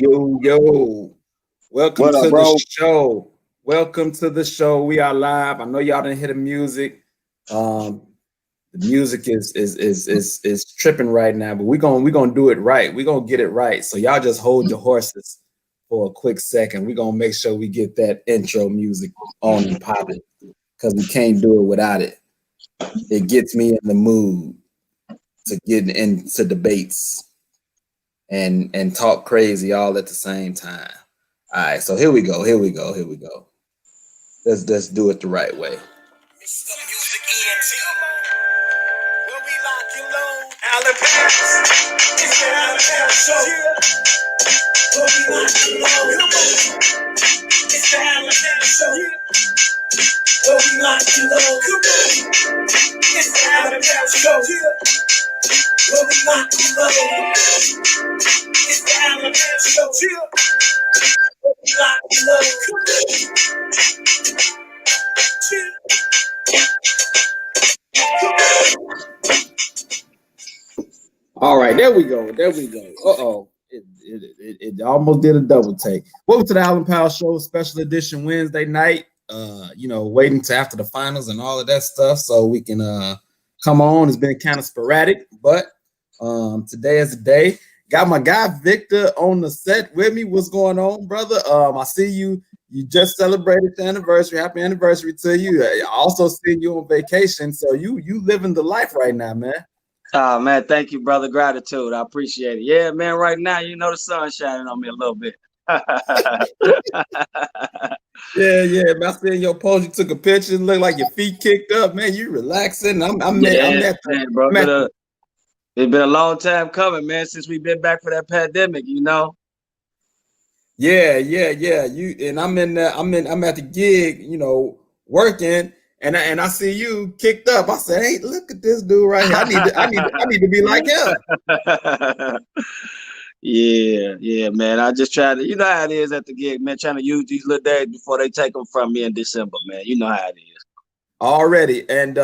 Yo. Welcome What up, to bro? the show. Welcome to the show. We are live. I know y'all didn't hear the music. The music is tripping right now, but we're gonna do it right. We're gonna get it right. So y'all just hold your horses for a quick second. We're gonna make sure we get that intro music on and popping because we can't do it without it. It gets me in the mood to get into debates and talk crazy all at the same time. All right, so here we go. Let's do it the right way. It's the music ENT. When we lock you low, Alan Paris. It's the Alan Paris show. When we lock you low, it's the Alan Paris show. When we lock you low, it's the Alan Paris show. When we lock you low, it's the Alan Paris show. When we lock you low, all right, there we go. Uh-oh. It almost did a double take. Welcome to the Alan Powell Show, special edition Wednesday night. Waiting to after the finals and all of that stuff so we can come on. It's been kind of sporadic, but today is the day. Got my guy Victor on the set with me. What's going on, brother? I see you. You just celebrated the anniversary. Happy anniversary to you. I also see you on vacation, so you living the life right now, man. Oh, man, thank you, brother. Gratitude. I appreciate it. Yeah, man, right now, the sun's shining on me a little bit. Yeah, man. I seen your post. You took a picture. Look like your feet kicked up, man. You relaxing. I'm at man, bro. It's been a long time coming, man, since we've been back for that pandemic, Yeah. You and I'm at the gig, working. And I see you kicked up. I said, "Hey, look at this dude right here. I need to be like him." Yeah, man. I just try to, you know how it is at the gig, man. Trying to use these little days before they take them from me in December, man. You know how it is. Already, and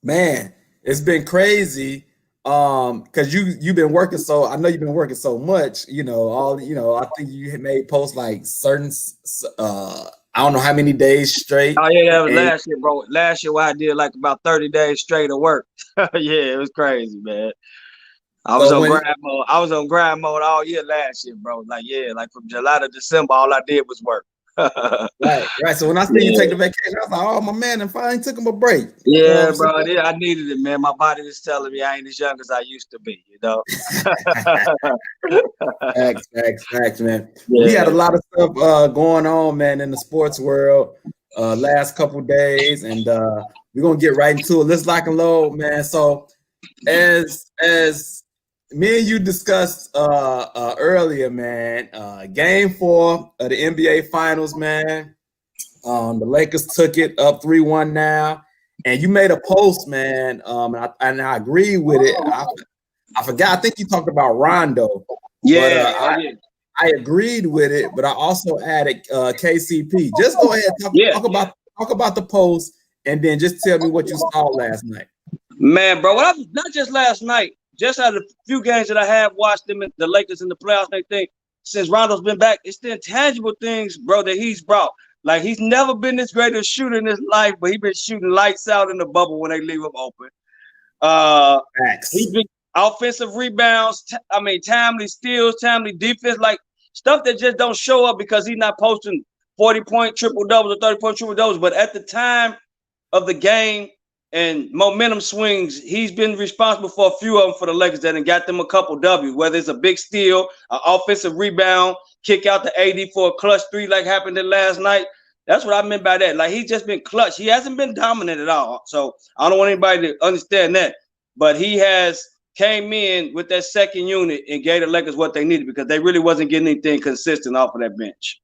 man, it's been crazy. Because you've been working so. I know you've been working so much. I think you had made posts like certain. I don't know how many days straight. Oh yeah, that was last year, bro. Last year, I did like about 30 days straight of work. Yeah, it was crazy, man. I was on grind mode. I was on grind mode all year last year, bro. Like from July to December, all I did was work. Right. So when I see you take the vacation, I was like, "Oh, my man, and finally took him a break." Yeah, bro. I needed it, man. My body was telling me I ain't as young as I used to be. Facts, man. Yeah. We had a lot of stuff going on, man, in the sports world last couple days, and we're gonna get right into it. Let's lock and load, man. So as me and you discussed earlier, man, game 4 of the NBA Finals, man. The Lakers took it up 3-1 now, and you made a post, man, and I agree with it. I forgot. I think you talked about Rondo. Yeah, but, I agreed with it, but I also added KCP. Just go ahead and talk about the post, and then just tell me what you saw last night. Man, bro, not just last night. Just out of the few games that I have watched them, the Lakers in the playoffs, they think since Rondo's been back, it's the intangible things, bro, that he's brought. Like, he's never been this great a shooter in his life, but he's been shooting lights out in the bubble when they leave him open. He's been offensive rebounds, timely steals, timely defense, like stuff that just don't show up because he's not posting 40-point triple-doubles or 30-point triple-doubles. But at the time of the game, and momentum swings, he's been responsible for a few of them for the Lakers that got them a couple W's, whether it's a big steal, an offensive rebound, kick out to AD for a clutch 3 like happened in last night. That's what I meant by that. Like, he's just been clutch. He hasn't been dominant at all. So I don't want anybody to understand that. But he has came in with that second unit and gave the Lakers what they needed because they really wasn't getting anything consistent off of that bench.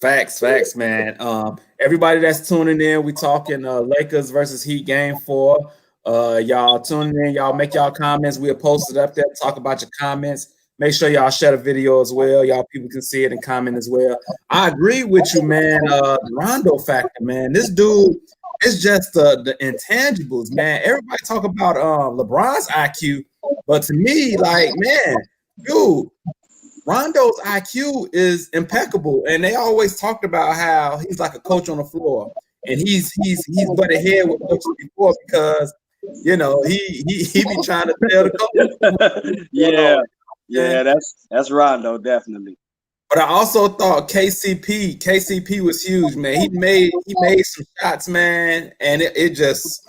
Facts, man. Everybody that's tuning in, we talking Lakers versus Heat game 4. Y'all tuning in, y'all make y'all comments. We'll post it up there. Talk about your comments. Make sure y'all share the video as well. Y'all people can see it and comment as well. I agree with you, man. The Rondo factor, man. This dude is just the intangibles, man. Everybody talk about LeBron's IQ, but to me, like, man, dude, Rondo's IQ is impeccable, and they always talked about how he's like a coach on the floor, and he's butt ahead with coaches before because you know he be trying to tell the coach. Yeah, that's Rondo definitely. But I also thought KCP was huge, man. He made some shots, man, and it just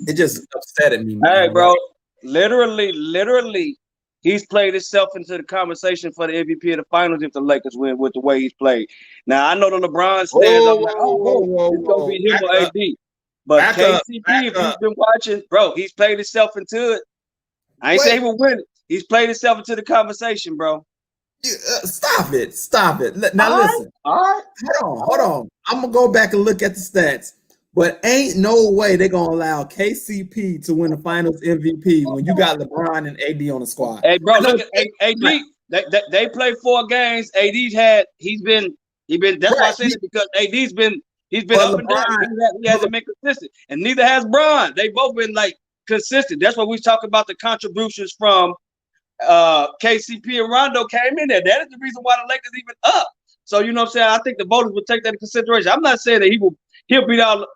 upsetted me, man. Hey, bro, literally. He's played himself into the conversation for the MVP of the finals if the Lakers win with the way he's played. Now, I know the LeBron stands. I'm like, it's going to be him or AD. But KCP, if you've been watching, bro, he's played himself into it. I ain't saying he will win it. He's played himself into the conversation, bro. Stop it. Now, listen. All right. Hold on. I'm going to go back and look at the stats. But ain't no way they're going to allow KCP to win the finals MVP when you got LeBron and AD on the squad. Hey, bro, look at AD. They played 4 games. He's been that's why I said it, because AD's been up and down. He hasn't been consistent. And neither has Bron. They both been like consistent. That's what we talk about, the contributions from KCP and Rondo came in there. That is the reason why the Lakers even up. So you know what I'm saying? I think the voters will take that into consideration. I'm not saying that he'll beat out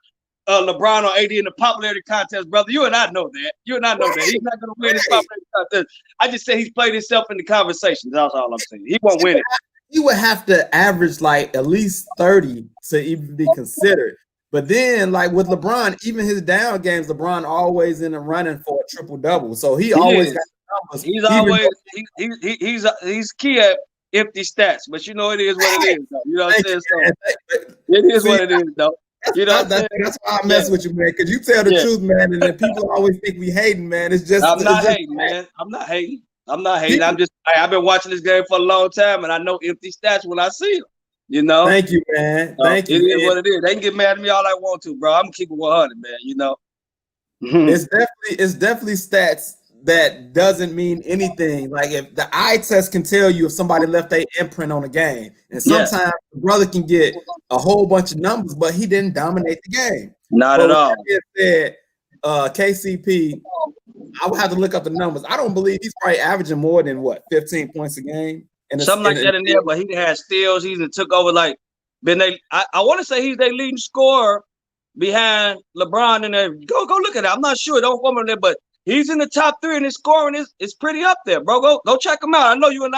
LeBron or AD in the popularity contest, brother. You and I know that. He's not going to win his popularity contest. I just say he's played himself in the conversation. That's all I'm saying. He won't win it. He would have to average like at least 30 to even be considered. But then, like with LeBron, even his down games, LeBron always in the running for a triple-double. So he always got the numbers. He's key at empty stats, but you know it is what it is, though. You know what I'm saying? So it is what it is, though. You know that's why I mess with you, man. Because you tell the truth, man, and then people always think we hating, man. It's just I'm not hating, man. I'm not hating. I've been watching this game for a long time, and I know empty stats when I see them. You know. Thank you, man. Thank you. It is what it is. They can get mad at me all I want to, bro. I'm gonna keep it 100, man. You know. It's definitely stats that doesn't mean anything. Like if the eye test can tell you if somebody left their imprint on a game, and sometimes the brother can get a whole bunch of numbers, but he didn't dominate the game. Not at all. Said, KCP, I would have to look up the numbers. I don't believe he's probably averaging more than 15 points a game. Something like that in there, but he had steals. He's took over I want to say he's their leading scorer behind LeBron and go look at it. I'm not sure. Don't quote me on there, but he's in the top 3 and his scoring is pretty up there, bro. Go check him out. I know you and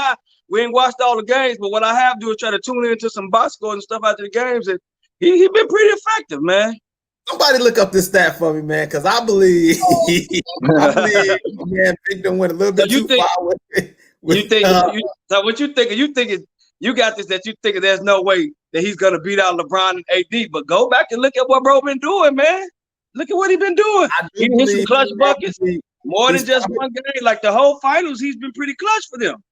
we ain't watched all the games, but what I have to do is try to tune into some box scores and stuff after the games, and he been pretty effective, man. Somebody look up this stat for me, man, because I believe man Victor went a little bit too far with it. So what you think? You think you got this, that you think there's no way that he's gonna beat out LeBron and AD, but go back and look at what bro been doing, man. Look at what he's been doing. He hit some clutch buckets more than just one game. Like the whole finals, he's been pretty clutch for them.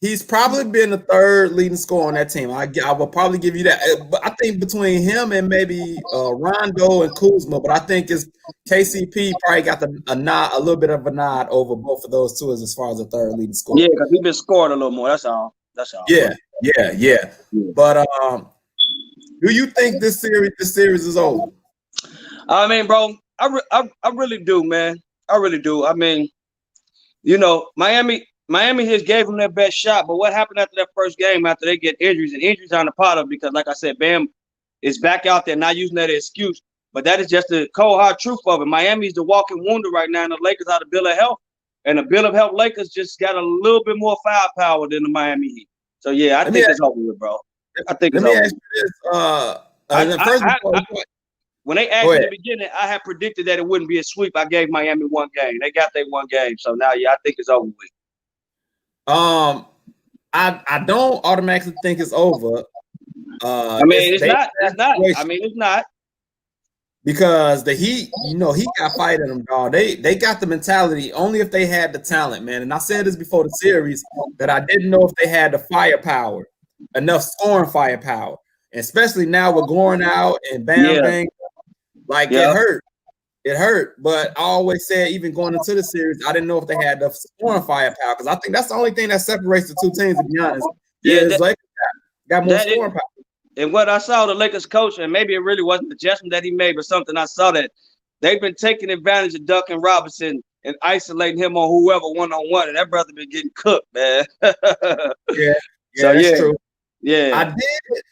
He's probably been the 3rd leading scorer on that team. I will probably give you that. But I think between him and maybe Rondo and Kuzma, but I think it's KCP probably got a little bit of a nod over both of those two as far as the 3rd leading scorer. Yeah, because he's been scoring a little more. That's all. Yeah. But do you think this series is over? I mean, bro, I really do, man. I really do. I mean, you know, Miami has gave them their best shot, but what happened after that first game after they get injuries? And injuries aren't a part of it because, like I said, Bam is back out there, not using that as excuse. But that is just the cold hard truth of it. Miami's the walking wounded right now, and the Lakers are the bill of health. And the bill of health Lakers just got a little bit more firepower than the Miami Heat. So yeah, I think it's over with, bro. I think it's over. Let me ask you this. When they asked me in the beginning, I had predicted that it wouldn't be a sweep. I gave Miami 1 game. They got their 1 game. So now, I think it's over with. I don't automatically think it's over. It's not. I mean, it's not. Because the Heat, Heat got fight in them, dog. They got the mentality only if they had the talent, man. And I said this before the series that I didn't know if they had the firepower, enough scoring firepower. And especially now with going out and bang. It hurt. But I always said, even going into the series, I didn't know if they had the scoring firepower because I think that's the only thing that separates the two teams, to be honest. Lakers got more scoring power. And what I saw the Lakers coach, and maybe it really wasn't the adjustment that he made, but something I saw that they've been taking advantage of Duncan Robinson and isolating him on whoever one-on-one, and that brother been getting cooked, man. Yeah, that's true. Yeah.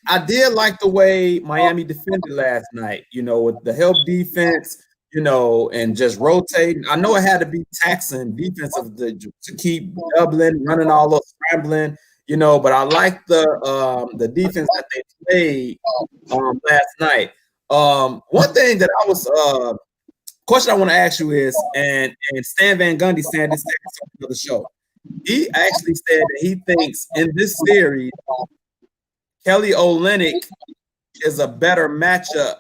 I did like the way Miami defended last night, with the help defense, and just rotating. I know it had to be taxing defensive to keep doubling, running all those scrambling, but I like the defense that they played last night. One thing that I was question I want to ask you is, and Stan Van Gundy said this on the show. He actually said that he thinks in this series, Kelly Olynyk is a better matchup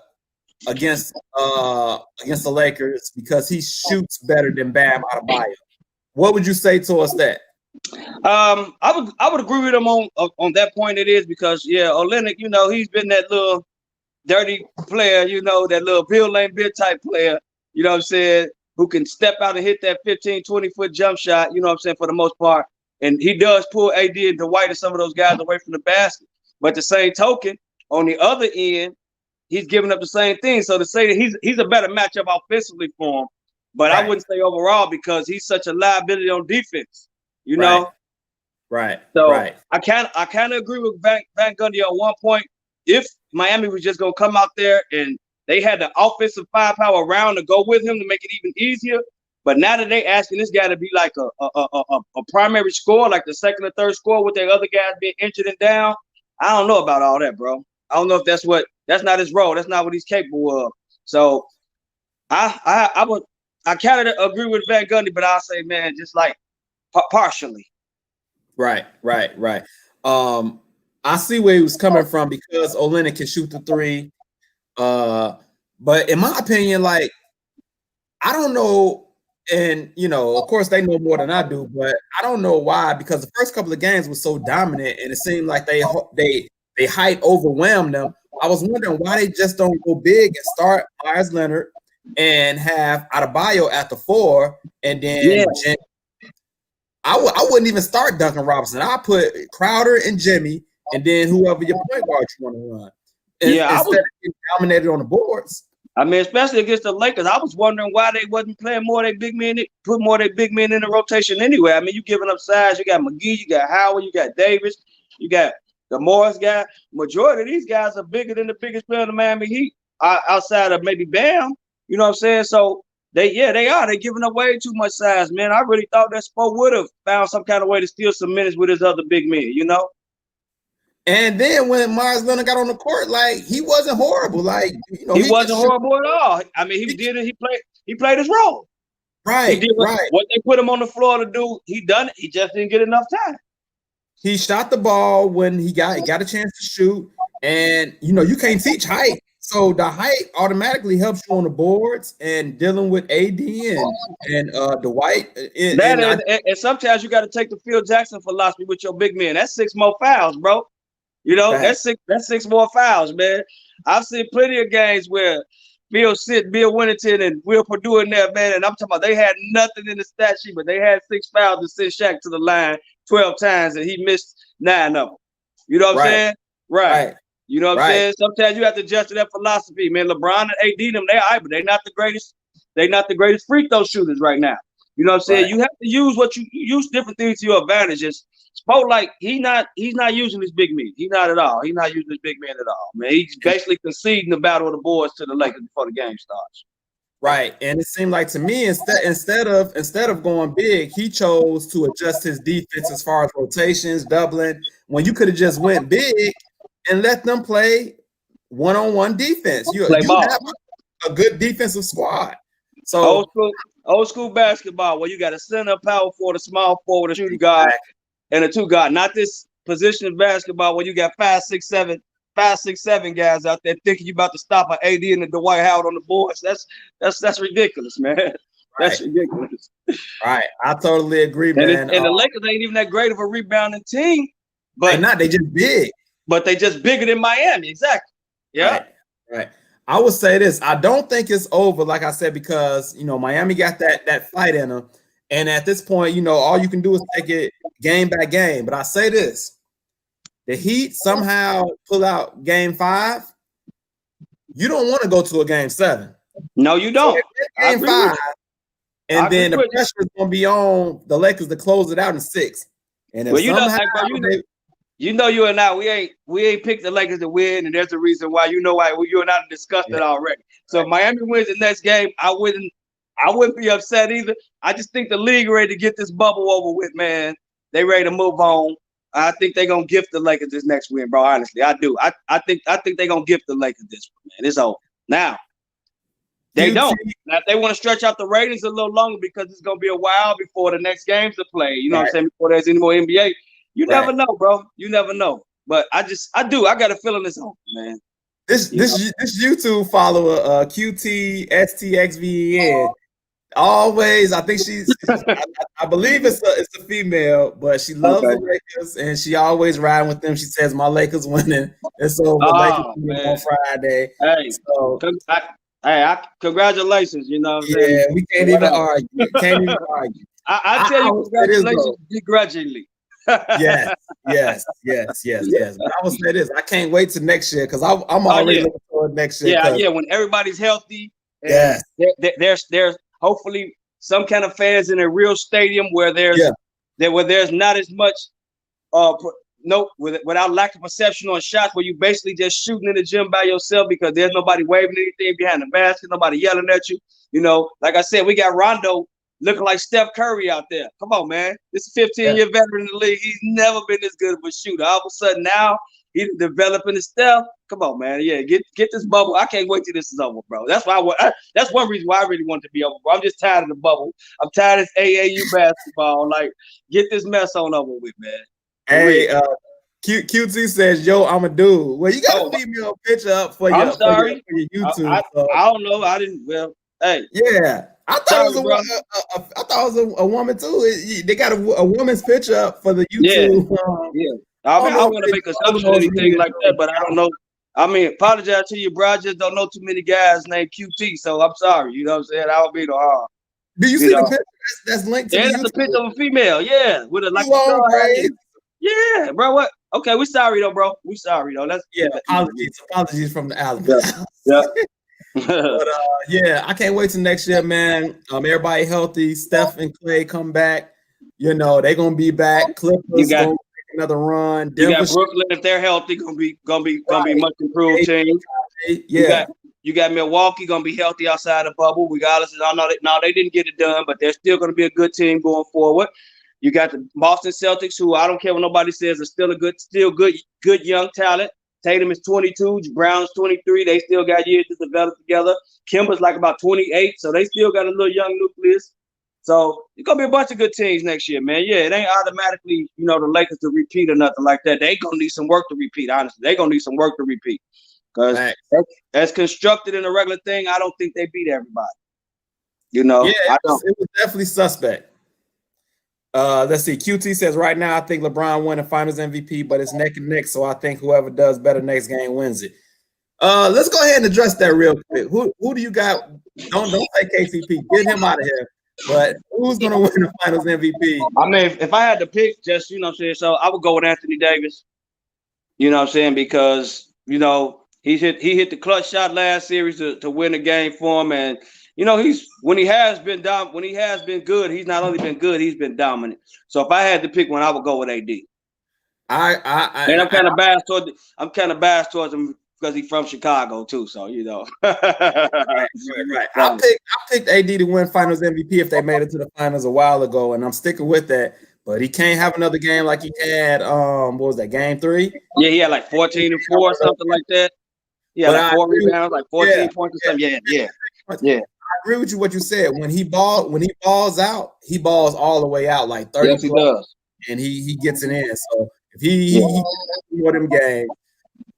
against the Lakers because he shoots better than Bam Adebayo. What would you say towards that? I would agree with him on that point. It is because Olynyk, he's been that little dirty player, that little Bill Laimbeer type player, you know what I'm saying, who can step out and hit that 15, 20-foot jump shot, you know what I'm saying, for the most part. And he does pull AD and Dwight and some of those guys away from the basket. But the same token, on the other end, he's giving up the same thing. So to say that he's a better matchup offensively for him, but right. I wouldn't say overall because he's such a liability on defense, you know? Right. So right. I kind of agree with Van Gundy on one point. If Miami was just going to come out there and they had the offensive firepower around to go with him to make it even easier. But now that they asking this guy to be like a primary scorer, like the second or third scorer with their other guys being injured and down, I don't know about all that, bro. I don't know if that's not his role. That's not what he's capable of. So I kind of agree with Van Gundy, but I'll say, man, just like partially. Right. I see where he was coming from because Olynyk can shoot the three. But in my opinion, like, I don't know, and of course they know more than I do, but I don't know why, because the first couple of games was so dominant and it seemed like they height overwhelmed them. I was wondering why they just don't go big and start Myers Leonard and have Adebayo at the 4, and then I wouldn't even start Duncan Robinson. I put Crowder and Jimmy, and then whoever your point guard you want to run. Instead of getting dominated on the boards. I mean, especially against the Lakers, I was wondering why they wasn't playing more of their big men, put more of their big men in the rotation anyway. I mean, you giving up size. You got McGee, you got Howard, you got Davis, you got the Morris guy. Majority of these guys are bigger than the biggest player in the Miami Heat, outside of maybe Bam. You know what I'm saying? So they are. They're giving up way too much size, man. I really thought that Spo would have found some kind of way to steal some minutes with his other big men, And then when Myers Leonard got on the court, like, he wasn't horrible. Like, he wasn't horrible at all. I mean, he did it. He played his role. Right. He did what they put him on the floor to do. He done it. He just didn't get enough time. He shot the ball when he got a chance to shoot, and you can't teach height. So the height automatically helps you on the boards and dealing with AD and Dwight. And sometimes you got to take the Phil Jackson philosophy with your big men. That's 6 more fouls, bro. That's six more fouls, man. I've seen plenty of games where Bill Winnington and Will Purdue in there, man, and I'm talking about they had nothing in the stat sheet, but they had 6 fouls to send Shaq to the line 12 times, and he missed 9 of them. You know what I'm saying? Right. You know what I'm saying? Sometimes you have to adjust to that philosophy, man. LeBron and AD, them, but they're not the greatest. They're not the greatest free throw shooters right now. You know what I'm saying? You have to use different things to your advantages. Spo, like, he's not using his big men. He's not at all. He's not using his big men at all, man. He's basically conceding the battle of the boards to the Lakers before the game starts. Right, and it seemed like to me instead of going big, he chose to adjust his defense as far as rotations, doubling. When you could have just went big and let them play one-on-one defense. You have a good defensive squad. So old school basketball where you got a center, power forward, a small forward, a shooting guard, and a 2 guard. Not this position of basketball where you got 5, 6, 7 guys out there thinking you about to stop an AD and a Dwight Howard on the boards. That's ridiculous, man. That's ridiculous. Right. I totally agree, man. And the Lakers ain't even that great of a rebounding team, but they just big. But they just bigger than Miami. Exactly. Yeah. Right. I would say this. I don't think it's over, like I said, because Miami got that fight in them. And at this point, all you can do is take it game by game. But I say this. The Heat somehow pull out game 5. You don't want to go to a game 7. No, you don't. So game 5, and then the pressure is going to be on the Lakers to close it out in 6. And if you know, you and I, we ain't picked the Lakers to win, and there's a reason why. You know why you and I discussed it already. So if Miami wins the next game, I wouldn't be upset either. I just think the league ready to get this bubble over with, man. They ready to move on. I think they're gonna gift the Lakers this next win, bro. Honestly, I do. I think they're gonna gift the Lakers this one, man. It's over. Now, they don't. Now, if they want to stretch out the ratings a little longer because it's gonna be a while before the next games to play, you know what I'm saying? Before there's any more NBA, you never know, bro. You never know. But I do. I got a feeling it's over, man. This YouTube follower, QTSTXVEN, always. I think I believe it's a female, but she loves the Lakers and she always riding with them. She says my Lakers winning. It's over. Lakers winning on Friday. Hey, so congratulations. You know what I'm saying? Yeah, we can't even argue. I tell you congratulations begrudgingly. yes. But I will say this: I can't wait to next year because I'm already looking forward next year. Yeah. When everybody's healthy, and there's hopefully some kind of fans in a real stadium where there's not as much without lack of perception on shots, where you basically just shooting in the gym by yourself because there's nobody waving anything behind the basket, nobody yelling at you. You know, like I said, we got Rondo looking like Steph Curry out there. Come on, man. This is a 15-year veteran in the league. He's never been this good of a shooter. All of a sudden now he's developing his Steph. Come on, man. Yeah, get this bubble. I can't wait till this is over, bro. That's why that's one reason why I really want it to be over, bro. I'm just tired of the bubble. I'm tired of this AAU basketball. Like, get this mess on over with, man. Hey, QT says, yo, I'm a dude. Well, you got to leave me a picture up for your YouTube. I don't know. I didn't. Well, hey. Yeah. I thought it was a woman too. They got a woman's picture up for the YouTube. I don't want to make assumptions or anything like that, but I don't know. I mean, apologize to you, bro. I just don't know too many guys named QT, so I'm sorry. You know what I'm saying? I would be no harm. Do you see the picture that's linked to? Yeah, that's a picture of a female. Yeah, with a yeah, bro. What? Okay, we sorry though, bro. We sorry though. Apologies from the Alabama. Yeah. But I can't wait till next year, man. Everybody healthy. Steph and Clay come back. You know they're gonna be back. Clippers gonna make another run. You got Brooklyn if they're healthy, gonna be much improved team. Yeah. You got Milwaukee gonna be healthy outside the bubble. Regardless, I know that they didn't get it done, but they're still gonna be a good team going forward. You got the Boston Celtics, who I don't care what nobody says, are still good young talent. Tatum is 22, Brown's 23. They still got years to develop together. Kemba's like about 28, so they still got a little young nucleus. So it's gonna be a bunch of good teams next year, man. Yeah, it ain't automatically, the Lakers to repeat or nothing like that. They gonna need some work to repeat. Honestly, they gonna need some work to repeat because as constructed in a regular thing, I don't think they beat everybody. It was definitely suspect. Let's see. QT says right now I think LeBron won the Finals MVP, but it's neck and neck. So I think whoever does better next game wins it. Let's go ahead and address that real quick. Who do you got? Don't say KCP. Get him out of here. But who's gonna win the Finals MVP? I mean, if I had to pick, just what I'm saying, so I would go with Anthony Davis. You know what I'm saying? Because he hit the clutch shot last series to win the game for him, and when he has been good, he's not only been good, he's been dominant. So if I had to pick one, I would go with AD. I'm kind of biased towards him because he's from Chicago too. So right. I picked AD to win Finals MVP if they made it to the finals a while ago, and I'm sticking with that. But he can't have another game like he had. What was that, game 3? Yeah, he had like 14 and 4 or something like that. Yeah, like 4 rebounds, like 14 points or something. Yeah. I agree with you what you said. When he balls out, he balls all the way out, like 30. Yes, he does. And he gets it in. So if he more them games.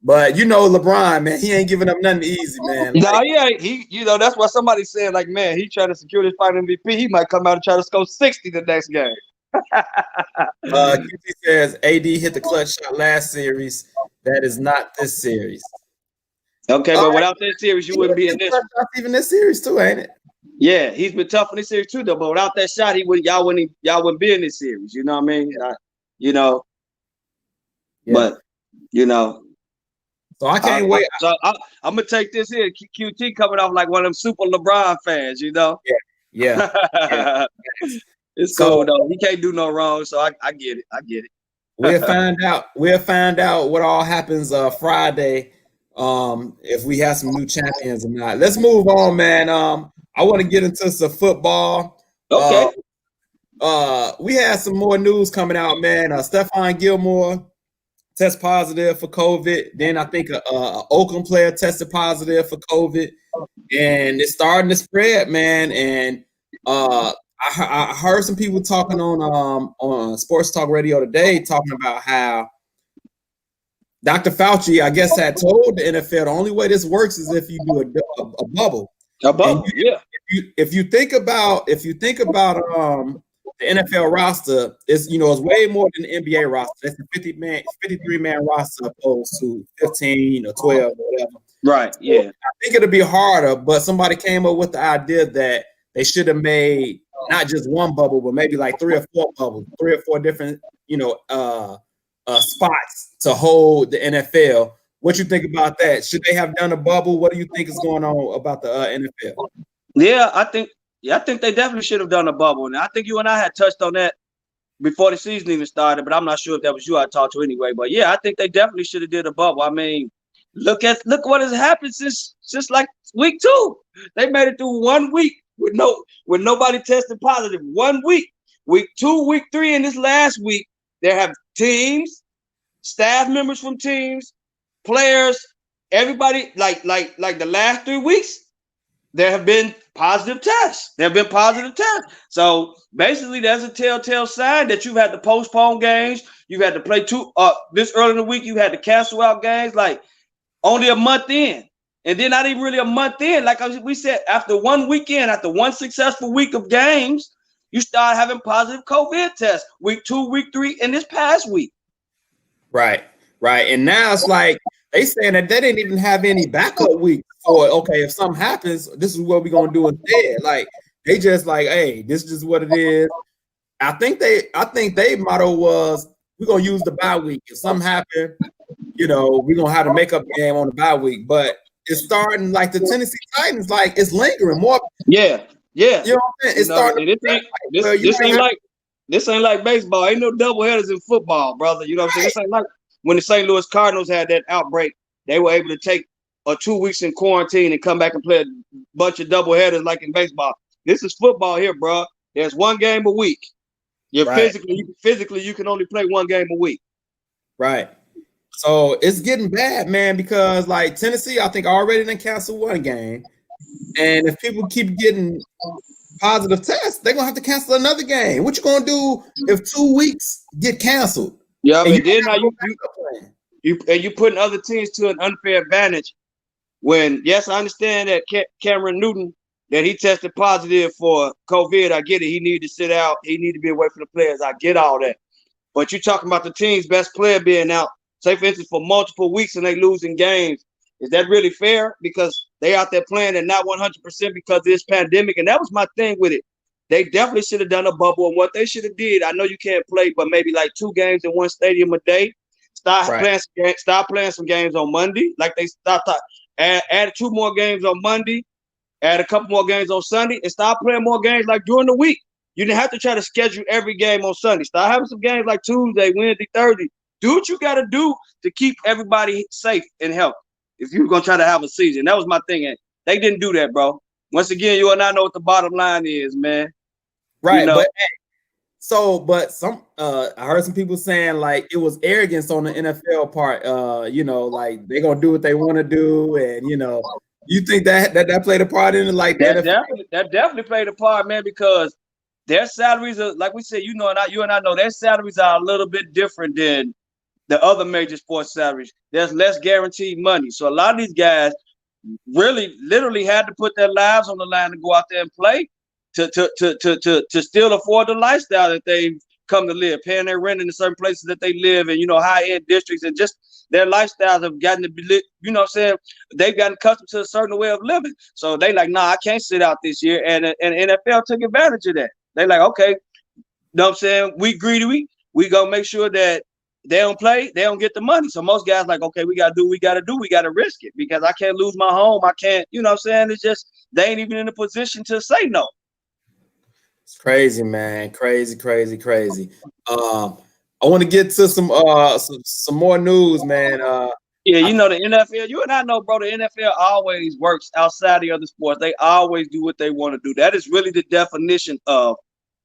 But LeBron, man, he ain't giving up nothing easy, man. No, he that's why somebody's saying, like, man, he trying to secure this final MVP. He might come out and try to score 60 the next game. QT says AD hit the clutch shot last series. That is not this series. Okay, but without this series, you wouldn't be in this. Even this series too, ain't it? Yeah, he's been tough in this series too, though. But without that shot, y'all wouldn't be in this series. You know what I mean? But So I can't wait. So I'm gonna take this here. QT coming off like one of them super LeBron fans. Yeah. It's cool though. He can't do no wrong. So I get it. We'll find out. We'll find out what all happens Friday. If we have some new champions or not. Let's move on, man. I want to get into some football. Okay. We had some more news coming out, man. Stephon Gilmore test positive for COVID. Then I think a Oakland player tested positive for COVID, and it's starting to spread, man. And I heard some people talking on Sports Talk Radio today, talking about how Dr. Fauci, I guess, had told the NFL the only way this works is if you do a bubble. A bubble, yeah. If you think about the NFL roster, it's way more than the NBA roster. It's a 53-man roster opposed to 15 or 12 or whatever. Right. Yeah. So I think it'll be harder, but somebody came up with the idea that they should have made not just one bubble, but maybe like 3 or 4 bubbles, 3 or 4 different, spots to hold the NFL. What you think about that? Should they have done a bubble? What do you think is going on about the NFL? Yeah, I think they definitely should have done a bubble. And I think you and I had touched on that before the season even started, but I'm not sure if that was you I talked to anyway. But yeah, I think they definitely should have did a bubble. I mean, look what has happened since like week 2. They made it through 1 week with nobody tested positive. 1 week. Week 2, week 3, and this last week, there have teams, staff members from teams, players, everybody, like the last 3 weeks, there have been positive tests. So basically, there's a telltale sign that you've had to postpone games. You've had to play this early in the week. You had to cancel out games like only a month in. And then not even really a month in. Like we said, after 1 weekend, after 1 successful week of games, you start having positive COVID tests. Week 2, week 3, and this past week. Right. And now it's like they saying that they didn't even have any backup week for, okay, if something happens, this is what we're going to do instead. Like, they just like, hey, this is just what it is. I think their motto was, we're going to use the bye week. If something happens, we're going to have to make up the game on the bye week. But it's starting like the Tennessee Titans, like it's lingering more. Yeah. You know what I'm saying? It's starting. This ain't like baseball. Ain't no doubleheaders in football, brother. You know what I'm saying? This ain't like when the St. Louis Cardinals had that outbreak. They were able to take 2 weeks in quarantine and come back and play a bunch of doubleheaders like in baseball. This is football here, bro. There's 1 game a week. Physically, you can only play 1 game a week. Right. So it's getting bad, man, because like Tennessee, I think already done canceled 1 game. And if people keep getting positive tests, they're gonna have to cancel another game. What you gonna do if 2 weeks get canceled? Yeah, I mean, then now you putting other teams to an unfair advantage. When yes, I understand that Cameron Newton, that he tested positive for COVID. I get it. He needed to sit out. He needed to be away from the players. I get all that. But you're talking about the team's best player being out, say for instance, for multiple weeks and they losing games. Is that really fair? Because they out there playing and not 100% because of this pandemic. And that was my thing with it. They definitely should have done a bubble. And what they should have did, I know you can't play, but maybe like 2 games in 1 stadium a day. Stop playing some games on Monday. Like they add 2 more games on Monday, add a couple more games on Sunday, and stop playing more games like during the week. You didn't have to try to schedule every game on Sunday. Start having some games like Tuesday, Wednesday, Thursday. Do what you got to do to keep everybody safe and healthy. If you're going to try to have a season. That was my thing. And they didn't do that, bro. Once again, you and I know what the bottom line is, man. Right. But I heard some people saying like it was arrogance on the NFL part. Like they're going to do what they want to do. And, you think that played a part in it? Like that definitely played a part, man, because their salaries are, like we said, you and I know their salaries are a little bit different than the other major sports salaries. There's less guaranteed money. So a lot of these guys really literally had to put their lives on the line to go out there and play to still afford the lifestyle that they've come to live, paying their rent in the certain places that they live in, high-end districts, and just their lifestyles have gotten to be, they've gotten accustomed to a certain way of living. So they like, nah, I can't sit out this year. And NFL took advantage of that. They like, okay, we greedy, we gonna make sure that they don't play, they don't get the money. So most guys like, okay, we gotta risk it because I can't lose my home. I can't, it's just they ain't even in a position to say no. It's crazy, man. Crazy. I want to get to some more news, man. Yeah, you know the NFL. You and I know, bro. The NFL always works outside the other sports. They always do what they want to do. That is really the definition of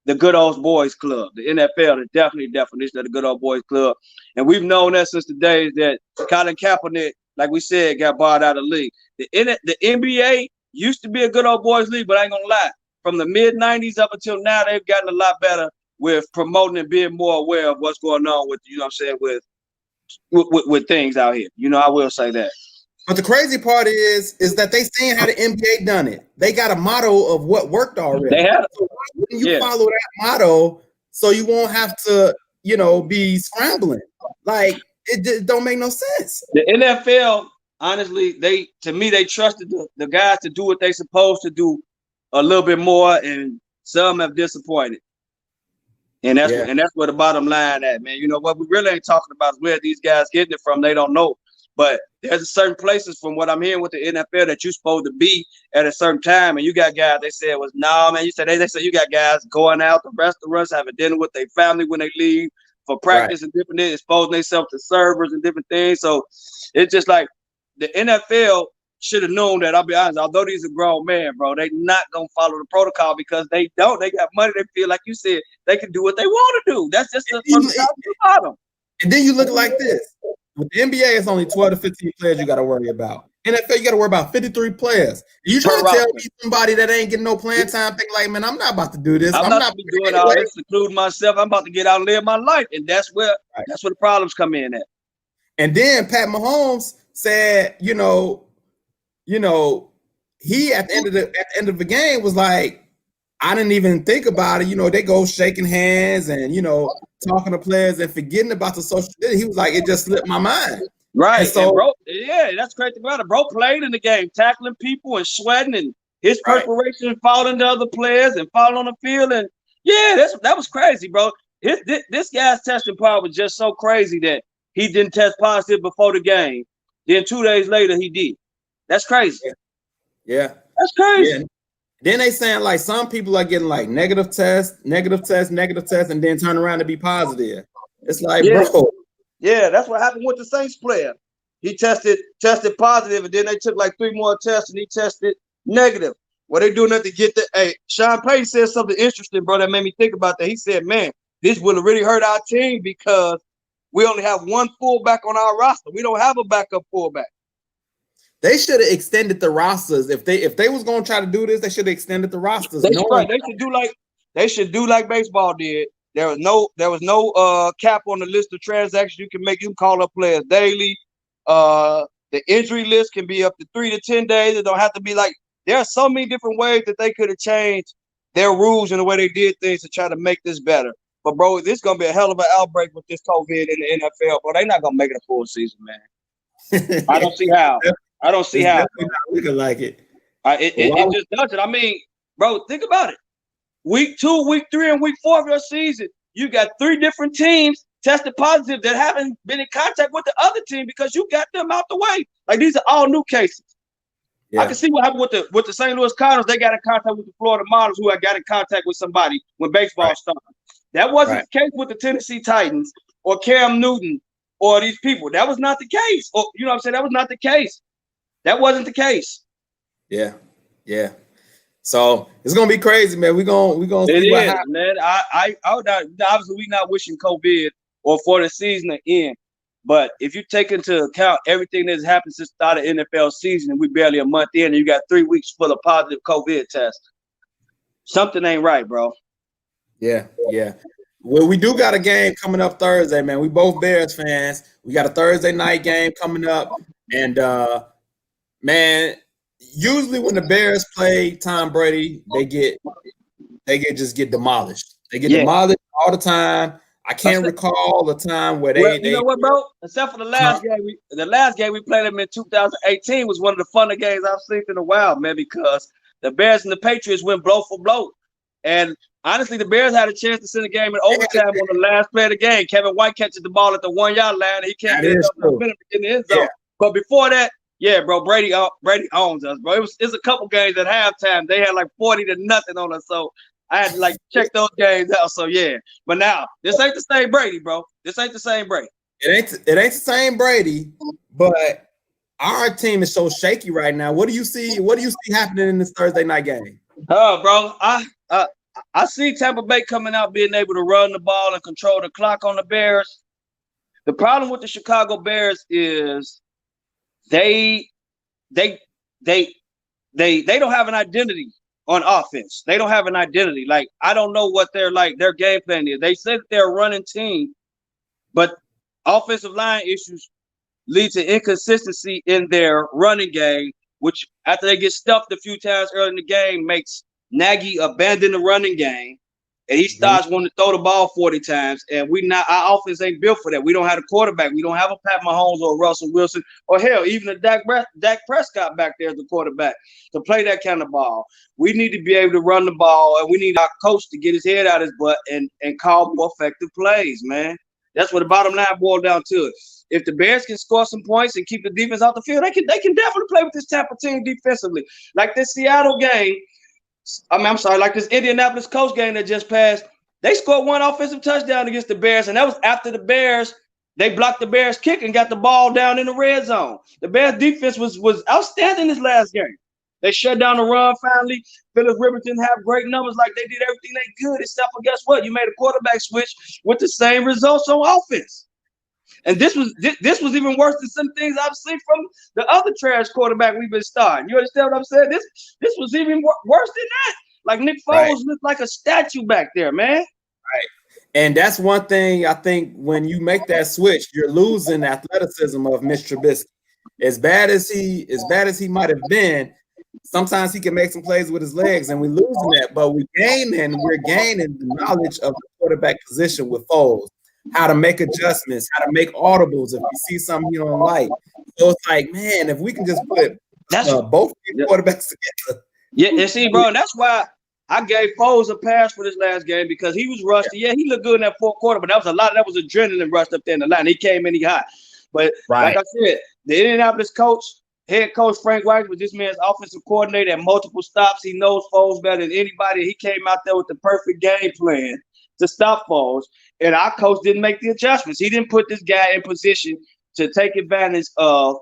the good old boys club. The NFL is definitely the definition of the good old boys club, and we've known that since the days that Colin Kaepernick, like we said, got barred out of the league. The NBA used to be a good old boys league, but I ain't gonna lie. From the mid '90s up until now, they've gotten a lot better with promoting and being more aware of what's going on with, you know what I'm saying, with things out here. You know, I will say that. But the crazy part is that they seeing how the NBA done it. They got a motto of what worked already. They had so why wouldn't you follow that motto so you won't have to, be scrambling? Like it don't make no sense. The NFL, honestly, they trusted the guys to do what they supposed to do a little bit more, and some have disappointed. And that's where the bottom line at, man. You know what we really ain't talking about is where these guys getting it from. They don't know. But there's certain places from what I'm hearing with the NFL that you're supposed to be at a certain time. And you got guys, they said was, no, man, you said they said you got guys going out to restaurants, having dinner with their family when they leave for practice and different things, exposing themselves to servers and different things. So it's just like the NFL should have known that. I'll be honest, although these are grown men, bro, they not gonna follow the protocol because they don't. They got money. They feel like you said they can do what they want to do. That's just from the top to the bottom. And then you look like this. With the NBA, it's only 12 to 15 players you got to worry about. NFL, you got to worry about 53 players. You trying to tell me somebody that ain't getting no playing time, think like, man, I'm not about to do this. I'm not doing all this, including myself. I'm about to get out and live my life, and that's where the problems come in at. And then Pat Mahomes said, he at the end of the game was like, I didn't even think about it. They go shaking hands and, talking to players and forgetting about the social media. He was like, it just slipped my mind. Right. And so, and bro, that's crazy about it. Bro played in the game, tackling people and sweating, and his perspiration falling to other players and falling on the field. And that was crazy, bro. This guy's testing power was just so crazy that he didn't test positive before the game. Then 2 days later, he did. That's crazy. Yeah. That's crazy. Yeah. Then they saying like some people are getting like negative test, and then turn around to be positive. It's like, bro. Yeah, that's what happened with the Saints player. He tested positive, and then they took like 3 more tests, and he tested negative. Well, they doing that to get the. Hey, Sean Payton said something interesting, bro, that made me think about that. He said, "Man, this would have really hurt our team because we only have one fullback on our roster. We don't have a backup fullback." They should have extended the rosters. If they was gonna try to do this, they should have extended the rosters. They should do like baseball did. There was no cap on the list of transactions you can make. You can call up players daily. The injury list can be up to 3 to 10 days. It don't have to be like. There are so many different ways that they could have changed their rules and the way they did things to try to make this better. But bro, this is gonna be a hell of an outbreak with this COVID in the NFL. But they're not gonna make it a full season, man. I don't see how. I don't see how. We could like it. It just doesn't. I mean, bro, think about it. Week 2, week 3, and week 4 of your season, you got 3 different teams tested positive that haven't been in contact with the other team because you got them out the way. Like these are all new cases. Yeah. I can see what happened with the St. Louis Cardinals. They got in contact with the Florida Marlins, who had got in contact with somebody when baseball started. That wasn't the case with the Tennessee Titans or Cam Newton or these people. That was not the case. Or, you know what I'm saying? That was not the case. That wasn't the case. Yeah. So it's gonna be crazy, man. We're gonna see what happens. Man. I obviously we're not wishing COVID or for the season to end. But if you take into account everything that's happened since the start of NFL season, and we barely a month in, and you got 3 weeks full of positive COVID tests, something ain't right, bro. Yeah. Well, we do got a game coming up Thursday, man. We both Bears fans. We got a Thursday night game coming up, and man, usually when the Bears play Tom Brady, they get demolished. They get demolished all the time. I can't recall the time where they. You know what, bro? Except for the last game we played them in 2018 was one of the funner games I've seen in a while, man. Because the Bears and the Patriots went blow for blow, and honestly, the Bears had a chance to send the game in overtime on the last play of the game. Kevin White catches the ball at the 1 yard line, and he can't get it up in the end zone. Yeah. But before that, bro, Brady owns us, bro. It's a couple games at halftime. They had like 40-0 on us. So I had to like check those games out. So yeah, but now this ain't the same Brady, bro. This ain't the same Brady. It ain't the same Brady, but our team is so shaky right now. What do you see? What do you see happening in this Thursday night game? Oh, bro, I see Tampa Bay coming out being able to run the ball and control the clock on the Bears. The problem with the Chicago Bears is they don't have an identity on offense. They don't have an identity. Like, I don't know what their game plan is. They said they're a running team, but offensive line issues lead to inconsistency in their running game, which after they get stuffed a few times early in the game makes Nagy abandon the running game, and he starts wanting to throw the ball 40 times. And our offense ain't built for that. We don't have a quarterback. We don't have a Pat Mahomes or a Russell Wilson or hell, even a Dak Prescott back there as the quarterback to play that kind of ball. We need to be able to run the ball, and we need our coach to get his head out of his butt and call more effective plays, man. That's what the bottom line boiled down to it. If the Bears can score some points and keep the defense off the field, they can definitely play with this Tampa team defensively. Like this Seattle game, like this Indianapolis Colts game that just passed, they scored one offensive touchdown against the Bears, and that was after the Bears, they blocked the Bears kick and got the ball down in the red zone. The Bears defense was outstanding this last game. They shut down the run finally. Phillips Rivers didn't have great numbers like they did everything they could, except for guess what? You made a quarterback switch with the same results on offense. And this was even worse than some things I've seen from the other trash quarterback we've been starting. You understand what I'm saying? This was even worse than that. Like Nick Foles looked like a statue back there, man. Right. And that's one thing I think when you make that switch, you're losing athleticism of Mitch Trubisky. As bad as he might have been, sometimes he can make some plays with his legs, and we're losing that. But we're gaining the knowledge of the quarterback position with Foles. How to make adjustments, how to make audibles if you see something you don't like. So it's like, man, if we can just put both quarterbacks together. Yeah, and see, bro, and that's why I gave Foles a pass for this last game because he was rusty. Yeah, he looked good in that fourth quarter, but that was adrenaline rushed up there in the line. He came in, he hot. But like I said, the Indianapolis head coach Frank Reich was this man's offensive coordinator at multiple stops. He knows Foles better than anybody. He came out there with the perfect game plan to stop Foles, and our coach didn't make the adjustments. He didn't put this guy in position to take advantage of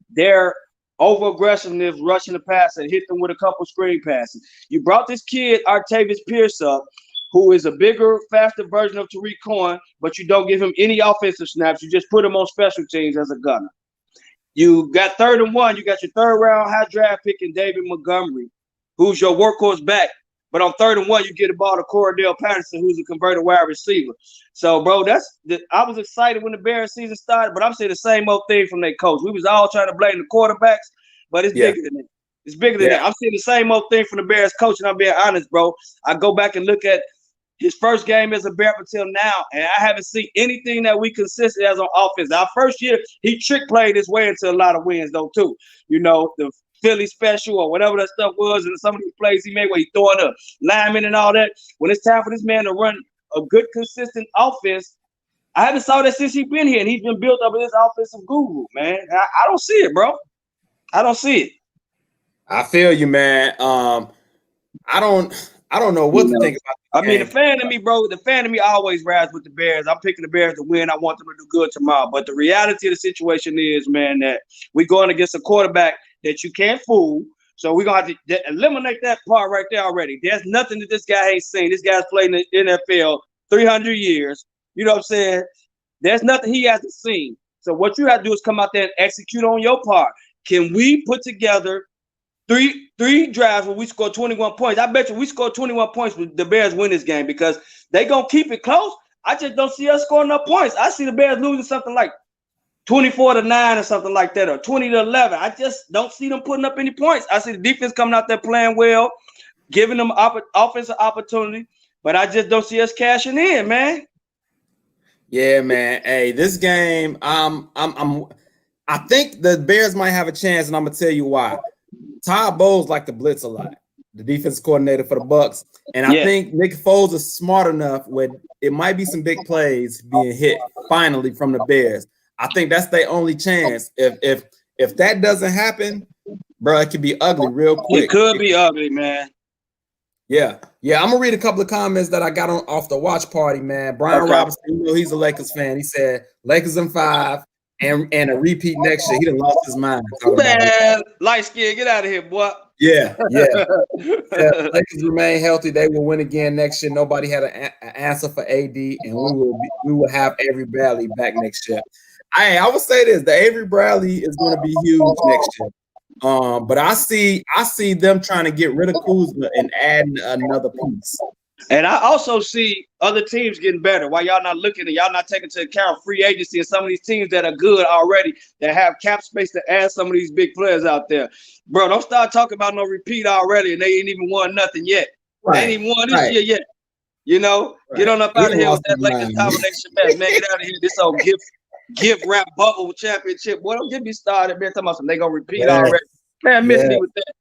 their over-aggressiveness, rushing the pass, and hit them with a couple screen passes. You brought this kid, Artavis Pierce, up, who is a bigger, faster version of Tariq Cohen, but you don't give him any offensive snaps. You just put him on special teams as a gunner. You got 3rd and 1. You got your 3rd-round high draft pick in David Montgomery, who's your workhorse back. But on 3rd and 1, you get the ball to Cordell Patterson, who's a converted wide receiver. So, bro, I was excited when the Bears season started, but I'm saying the same old thing from their coach. We was all trying to blame the quarterbacks, but it's bigger than that. It's bigger than that. I'm seeing the same old thing from the Bears coach, and I'm being honest, bro. I go back and look at his first game as a Bear until now, and I haven't seen anything that we consistent as on offense. Our first year, he trick played his way into a lot of wins, though, too. You know, the Philly special or whatever that stuff was, and some of these plays he made where he throwing a lineman and all that. When it's time for this man to run a good, consistent offense, I haven't saw that since he's been here, and he's been built up in this offensive guru, man. I don't see it, bro. I don't see it. I feel you, man. I don't know what to think about. The fan of me, bro, the fan of me always rides with the Bears. I'm picking the Bears to win. I want them to do good tomorrow. But the reality of the situation is, man, that we're going against a quarterback that you can't fool. So we're going to have to eliminate that part right there already. There's nothing that this guy ain't seen. This guy's played in the NFL 300 years. You know what I'm saying? There's nothing he hasn't seen. So what you have to do is come out there and execute on your part. Can we put together three drives where we score 21 points? I bet you we score 21 points, the Bears win this game because they going to keep it close. I just don't see us scoring enough points. I see the Bears losing something like 24-9 or something like that, or 20-11. I just don't see them putting up any points. I see the defense coming out there playing well, giving them offensive opportunity, but I just don't see us cashing in, man. Yeah, man. Hey, this game, I think the Bears might have a chance, and I'm gonna tell you why. Todd Bowles like to blitz a lot, the defense coordinator for the Bucs, and I think Nick Foles is smart enough where it might be some big plays being hit finally from the Bears. I think that's their only chance. If that doesn't happen, bro, it could be ugly real quick. It could be ugly, man. Yeah. I'm gonna read a couple of comments that I got on off the watch party, man. Brian Robinson, you know he's a Lakers fan. He said Lakers in 5 and a repeat next year. He done lost his mind. Man, light skin, get out of here, boy. Yeah. Lakers remain healthy. They will win again next year. Nobody had an answer for AD, and we will have Avery Bradley back next year. I would say this: the Avery Bradley is going to be huge next year. But I see them trying to get rid of Kuzma and adding another piece. And I also see other teams getting better. Why y'all not looking and y'all not taking into account free agency and some of these teams that are good already, that have cap space to add some of these big players out there. Bro, don't start talking about no repeat already, and they ain't even won nothing yet. Right. They ain't even won this year yet. You know, get on up out of here with that Lakers combination match. Man, get out of here. This old gift wrap bubble championship. Boy, don't get me started, man. Talking about some they gonna repeat already. Man, miss me with that.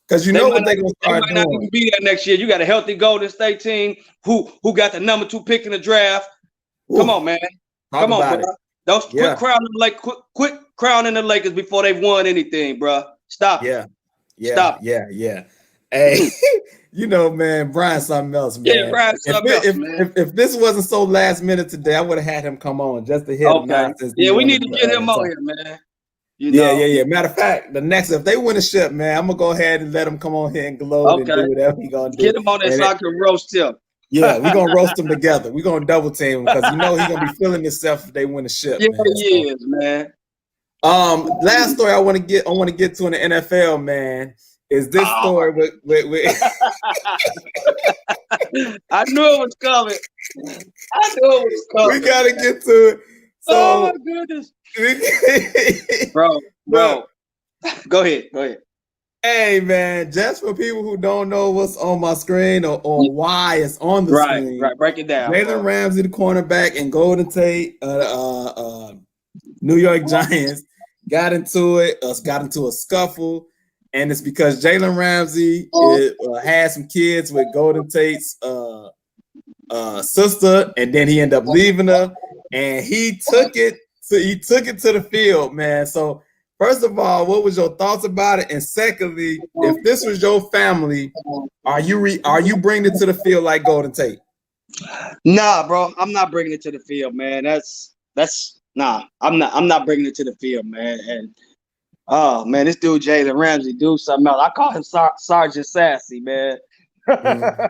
Because you know what they're gonna start doing. They might not even be there next year. You got a healthy Golden State team who got the number 2 pick in the draft. Ooh. Come on, man. Come on, bro. Don't quit crowning the Lakers before they've won anything, bro. Stop. Stop. Yeah. Hey, you know, man, Brian's something else, man. Yeah, Brian's something else, man. If this wasn't so last minute today, I would have had him come on just to hear the nonsense. Yeah, we need to get him on here, man. You know? Yeah. Matter of fact, if they win a ship, man, I'm gonna go ahead and let him come on here and gloat and do whatever he gonna do. Get him on there so I can roast him. Yeah, we're gonna roast him together. We're gonna double team him because you know he's gonna be feeling himself if they win a ship. Yeah, he is, man. Last story I want to get to in the NFL, man, is this story with I knew it was coming. We gotta get to it. So, oh my goodness. bro. Go ahead. Hey man, just for people who don't know what's on my screen or why it's on the screen. Right, break it down. Jalen Ramsey, the cornerback, and Golden Tate, New York Giants got into a scuffle, and it's because Jalen Ramsey had some kids with Golden Tate's sister, and then he ended up leaving her, and he took it to the field, man. So first of all, what was your thoughts about it? And secondly, if this was your family, are you bringing it to the field like Golden Tate? Nah, bro, I'm not bringing it to the field, man. I'm not bringing it to the field, man. And oh man, this dude Jalen Ramsey do something else. I call him Sergeant Sassy, man. I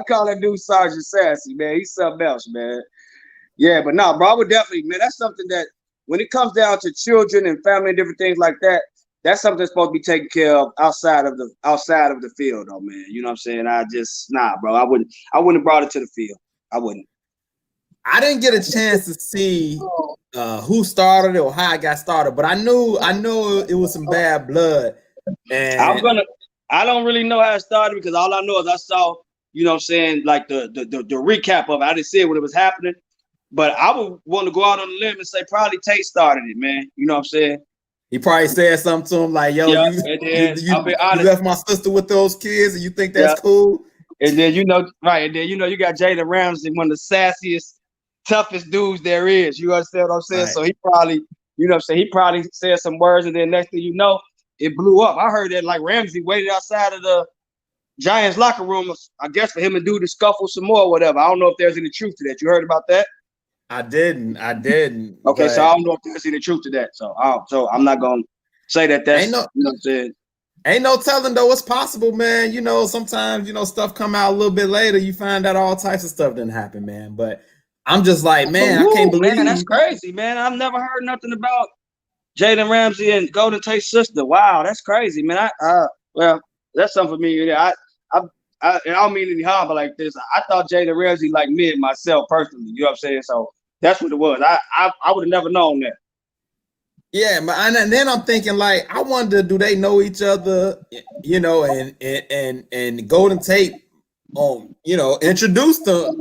call that dude Sergeant Sassy, man. He's something else, man. Yeah, but no, bro, I would definitely, man. That's something that when it comes down to children and family and different things like that, that's something that's supposed to be taken care of outside of the field, though, man. You know what I'm saying? Bro. I wouldn't have brought it to the field. I wouldn't. I didn't get a chance to see who started it or how it got started, but I knew it was some bad blood. And I don't really know how it started because all I know is I saw, you know what I'm saying, like the recap of it. I didn't see it when it was happening. But I would want to go out on a limb and say probably Tate started it, man. You know what I'm saying? He probably said something to him like, yo, you left my sister with those kids and you think that's cool? And then, you know, you got Jalen Ramsey, one of the sassiest, toughest dudes there is. You understand what I'm saying? Right. So he probably, you know what I'm saying, he probably said some words and then next thing you know, it blew up. I heard that like Ramsey waited outside of the Giants locker room, I guess for him to do the scuffle some more or whatever. I don't know if there's any truth to that. You heard about that? I didn't. Okay, so I don't know if there's any truth to that. So I'm not gonna say that's you know what I'm saying. Ain't no telling though what's possible, man. You know, sometimes stuff come out a little bit later. You find out all types of stuff didn't happen, man. But I'm just like, man, I can't believe that's crazy, man. I've never heard nothing about Jalen Ramsey and Golden Tate's sister. Wow, that's crazy, man. Well, that's something for me. I don't mean any harm, but like this, I thought Jalen Ramsey like me and myself personally. You know what I'm saying? So that's what it was. I would have never known that. Yeah, and then I'm thinking like, I wonder, do they know each other? You know, and Golden Tate, introduced to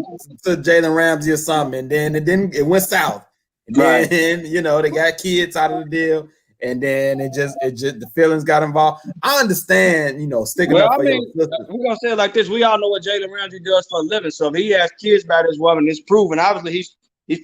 Jalen Ramsey or something, and then it went south. And then they got kids out of the deal. And then it just the feelings got involved. I understand, sticking up for your sister. We're gonna say it like this: we all know what Jalen Ramsey does for a living. So if he has kids by this woman, it's proven. Obviously,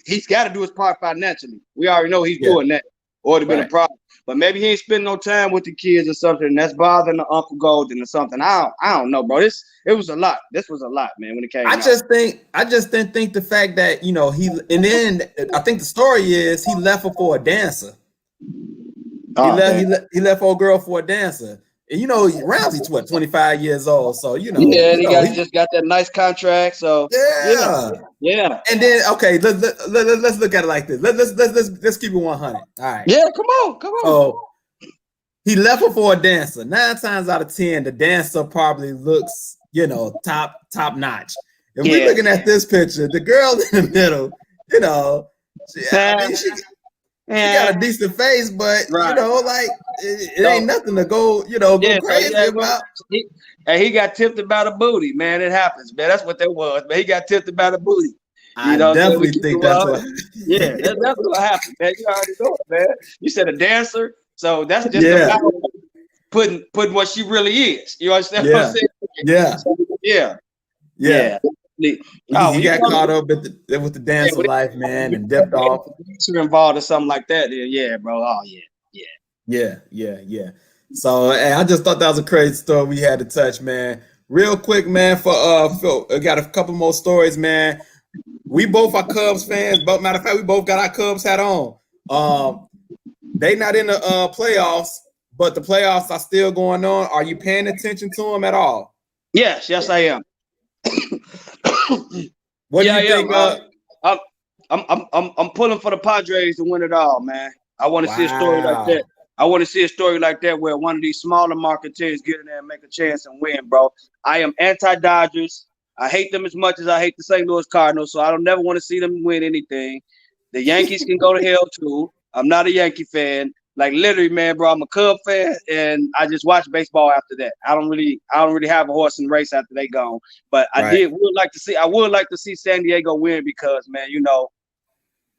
he's got to do his part financially. We already know he's doing that. or it'd been a Right. problem. But maybe he ain't spending no time with the kids or something, and that's bothering the Uncle Golden or something. I don't know, bro. It was a lot. This was a lot, man, when it came I out. just didn't think the fact that and then I think the story is he left her for a dancer. He left old girl for a dancer. And Ramsey's what, 25 years old, so Yeah, and he just got that nice contract. So yeah. And then let's look at it like this. Let's keep it 100. All right. Yeah, come on. So he left her for a dancer. 9 times out of 10, the dancer probably looks, top notch. If we're looking at this picture, the girl in the middle, she got a decent face, but it ain't nothing to go crazy about. And he got tipped about a booty, man. It happens, man. That's what that was, man. He got tipped about a booty. I definitely think that's what. Yeah, that's what happened, man. You already know it, man. You said a dancer, so that's just about putting what she really is. You understand what I'm saying? Yeah. He got caught up with the dancer life, man, and dipped off. Involved or something like that. Yeah, bro. Oh yeah. So I just thought that was a crazy story we had to touch, man. Real quick, man. For Phil, I got a couple more stories, man. We both are Cubs fans, but matter of fact, we both got our Cubs hat on. They not in the playoffs, but the playoffs are still going on. Are you paying attention to them at all? Yes, I am. What do you think? I'm pulling for the Padres to win it all, man. I want to see a story like that. I want to see a story like that where one of these smaller market teams get in there and make a chance and win, bro. I am anti-Dodgers. I hate them as much as I hate the St. Louis Cardinals, so I don't never want to see them win anything. The Yankees can go to hell too. I'm not a Yankee fan. Like literally, man, bro, I'm a Cub fan, and I just watch baseball after that. I don't really have a horse in the race after they gone. But I would like to see San Diego win because, man,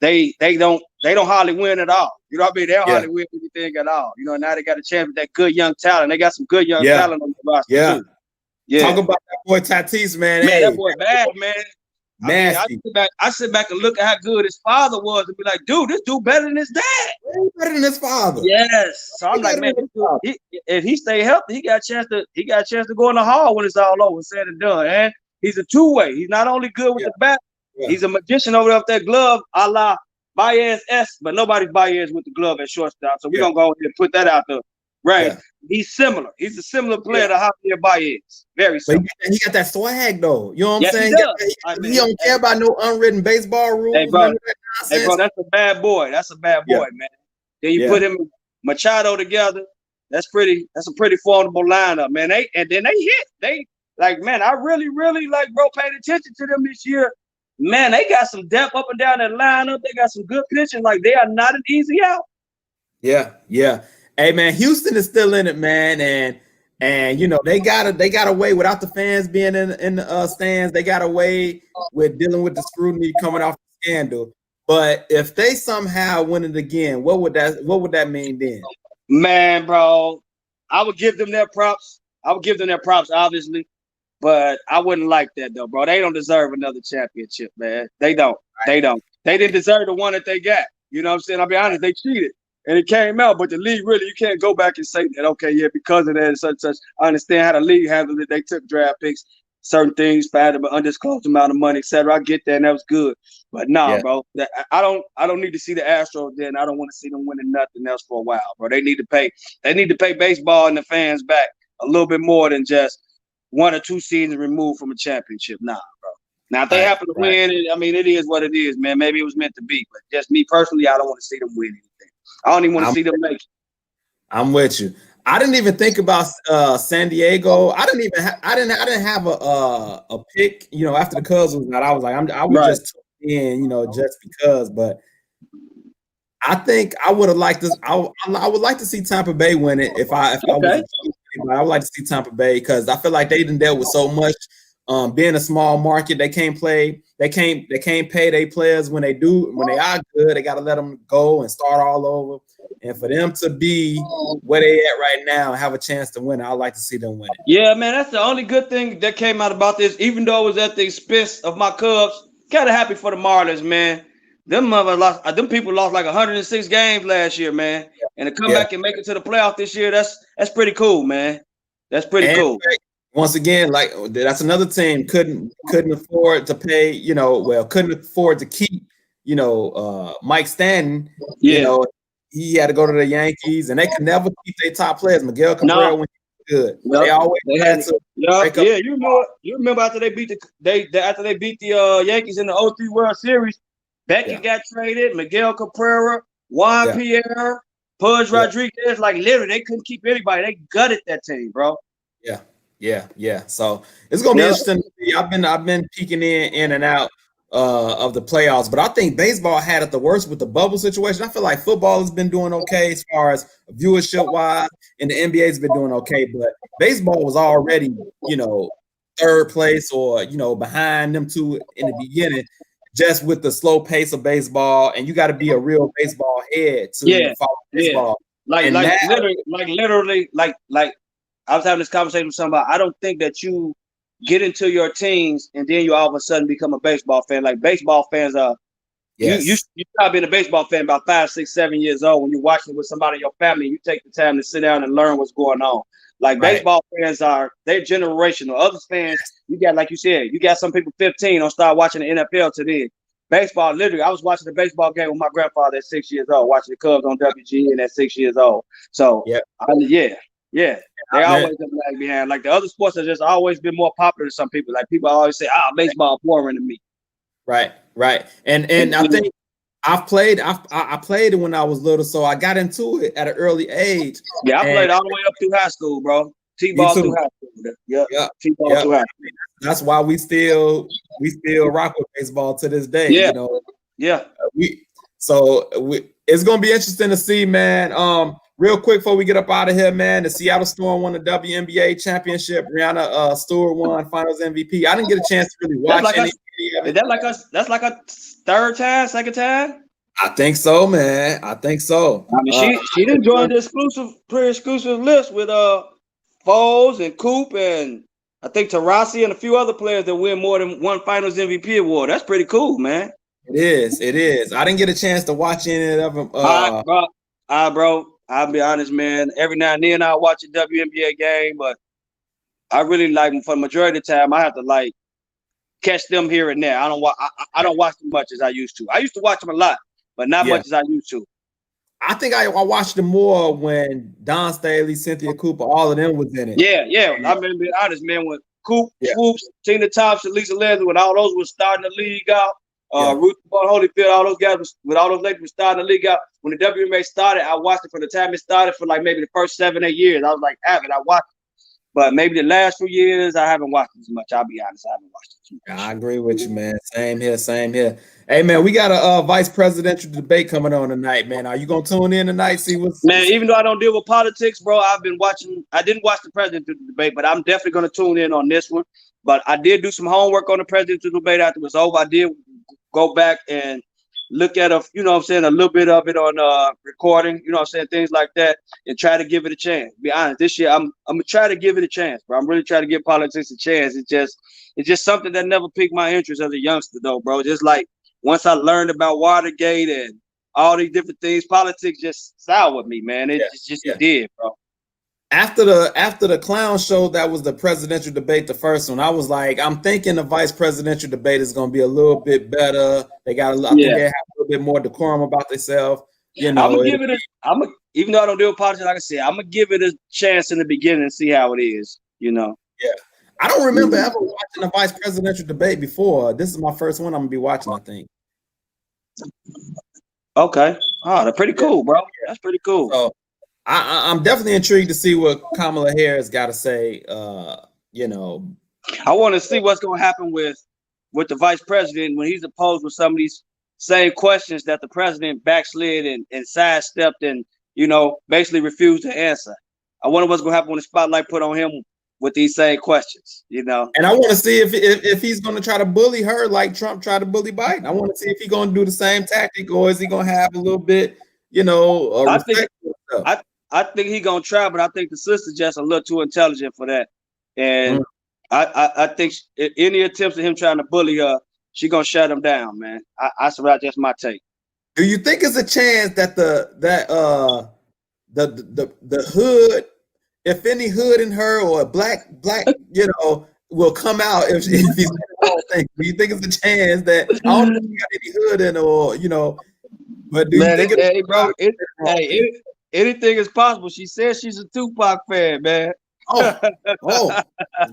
they don't hardly win at all. You know what I mean? They don't hardly win anything at all. Now they got a chance with that good young talent. They got some good young talent on the roster too. Yeah. Talk about that boy Tatis, man. Man, that boy bad, man. Nasty. I sit back and look at how good his father was and be like, dude, this dude better than his dad. Better than his father. Yes. So I'm like, man, if he stay healthy, he got a chance to go in the hall when it's all over, said and done. And he's a two-way. He's not only good with the bat, he's a magician over there with that glove, a la Baez S, but nobody's Baez with the glove at shortstop. So we're gonna go ahead and put that out there. Right. Yeah. He's similar. He's a similar player to Javier Baez. Very similar. But he got that swag though. You know what I'm saying? He don't care about no unwritten baseball rules. Hey, bro, that's a bad boy. That's a bad boy, man. Then you put him and Machado together. That's a pretty formidable lineup, man. They hit. Man, I really, bro, paid attention to them this year. Man, they got some depth up and down that lineup. They got some good pitching. Like they are not an easy out. Yeah. Hey man, Houston is still in it, man, and they got away without the fans being in the stands. They got away with dealing with the scrutiny coming off the scandal. But if they somehow win it again, what would that mean then? Man, bro, I would give them their props. Obviously, but I wouldn't like that though, bro. They don't deserve another championship, man. They don't. They didn't deserve the one that they got. You know what I'm saying? I'll be honest, they cheated. And it came out, but the league really, you can't go back and say that, okay, yeah, because of that and such. I understand how the league handled it. They took draft picks, certain things, paid them an undisclosed amount of money, etc. I get that, and that was good. But bro, I don't need to see the Astros then. I don't want to see them winning nothing else for a while, bro. They need to pay baseball and the fans back a little bit more than just 1 or 2 seasons removed from a championship. Nah, bro. Now, if they happen to win it, I mean, it is what it is, man. Maybe it was meant to be. But just me personally, I don't want to see them win anything. I don't even want to see them make it. I'm with you. I didn't even think about San Diego. I didn't have a pick. After the Cubs was out, I was like, I was just in, just because. But I think I would have liked this. I would like to see Tampa Bay win it if I was. I would like to see Tampa Bay because I feel like they done dealt with so much. Being a small market, they can't play. They can't pay their players when they are good. They got to let them go and start all over. And for them to be where they at right now and have a chance to win, I'd like to see them win it. Yeah, man, that's the only good thing that came out about this. Even though it was at the expense of my Cubs, kind of happy for the Marlins, man. them people lost like 106 games last year, man. And to come back and make it to the playoff this year, that's pretty cool, man. That's pretty cool. Once again, like that's another team couldn't afford to pay, couldn't afford to keep, Mike Stanton. You know, he had to go to the Yankees, and they could never keep their top players. Miguel Cabrera when he was good. They always had to. You remember after they beat the Yankees in the 03 World Series, Beckett got traded, Miguel Cabrera, Juan Pierre, Pudge Rodriguez, like literally they couldn't keep anybody. They gutted that team, bro. Yeah. So it's gonna be interesting to see. I've been peeking in and out of the playoffs, but I think baseball had it the worst with the bubble situation. I feel like football has been doing okay as far as viewership wise, and the NBA's been doing okay, but baseball was already, third place or behind them two in the beginning, just with the slow pace of baseball, and you got to be a real baseball head to follow baseball. Like literally, I was having this conversation with somebody. I don't think that you get into your teens and then you all of a sudden become a baseball fan. Like baseball fans are, you start being a baseball fan about 5, 6, 7 years old when you're watching with somebody in your family. You take the time to sit down and learn what's going on. Like baseball fans they're generational. Other fans, you got, like you said, you got some people 15 don't start watching the NFL today. Baseball, literally, I was watching a baseball game with my grandfather at 6 years old, watching the Cubs on WGN at 6 years old. So they always been lag behind. Like the other sports have just always been more popular to some people. Like people always say, baseball boring to me. Right. And I think I played it when I was little, so I got into it at an early age. Yeah, I played all the way up through high school, bro. T-ball through high school. Yeah. T-ball through high school. That's why we still rock with baseball to this day. It's gonna be interesting to see, man. Real quick before we get up out of here, man, the Seattle Storm won the WNBA championship. Brianna Stewart won Finals MVP. I didn't get a chance to really watch any of it. That's like a second time? I think so, man. I think so. I mean, she didn't join the pre-exclusive list with Foles and Coop and I think Taurasi and a few other players that win more than one Finals MVP award. That's pretty cool, man. It is. I didn't get a chance to watch any of them. Bro. I'll be honest, man. Every now and then I'll watch a WNBA game, but I really like them for the majority of the time. I have to catch them here and there. I don't watch them much as I used to. I used to watch them a lot, but not much as I used to. I think I watched them more when Don Staley, Cynthia Cooper, all of them was in it. Yeah. I'm gonna be honest, man. When Coop, Swoops, Tina Thompson, Lisa Leslie, when all those was starting the league out, Ruth Holyfield, all those guys with all those ladies were starting the league out. When the WNBA started, I watched it from the time it started for like maybe the first 7, 8 years. I was like avid. I watched it. But maybe the last few years, I haven't watched it as much. I'll be honest, I haven't watched it too much. I agree with you, man. Same here. Hey, man, we got a vice presidential debate coming on tonight, man. Are you gonna tune in tonight? See what's even though I don't deal with politics, bro, I've been watching. I didn't watch the presidential debate, but I'm definitely gonna tune in on this one. But I did do some homework on the presidential debate after it was over. I did go back and look at a little bit of it on recording, things like that, and try to give it a chance. Be honest, this year I'm gonna try to give it a chance, bro. I'm really trying to give politics a chance. It's just something that never piqued my interest as a youngster, though, bro. Just like once I learned about Watergate and all these different things, politics just soured me, man. It did, bro. After the clown show, that was the presidential debate, the first one. I was like, I'm thinking the vice presidential debate is going to be a little bit better. They got I think they have a little bit more decorum about themselves. I'm gonna give it even though I don't deal with politics, like I said, I'm gonna give it a chance in the beginning and see how it is. Yeah. I don't remember ever watching a vice presidential debate before. This is my first one I'm gonna be watching, I think. Okay. Oh, they're pretty cool, bro. That's pretty cool. So, I'm definitely intrigued to see what Kamala Harris got to say. I want to see what's going to happen with the vice president when he's opposed with some of these same questions that the president backslid and sidestepped and, basically refused to answer. I wonder what's going to happen when the spotlight put on him with these same questions, And I want to see if he's going to try to bully her like Trump tried to bully Biden. I want to see if he's going to do the same tactic, or is he going to have a little bit, I think he's gonna try, but I think the sister's just a little too intelligent for that. And I think any attempts of him trying to bully her, she gonna shut them down, man. That's just my take. Do you think it's a chance that the hood, if any hood in her or black, will come out if he's the wrong thing? Do you think it's a chance that I don't know if you got any hood in her, or but do you think anything is possible? She says she's a Tupac fan, man. Oh,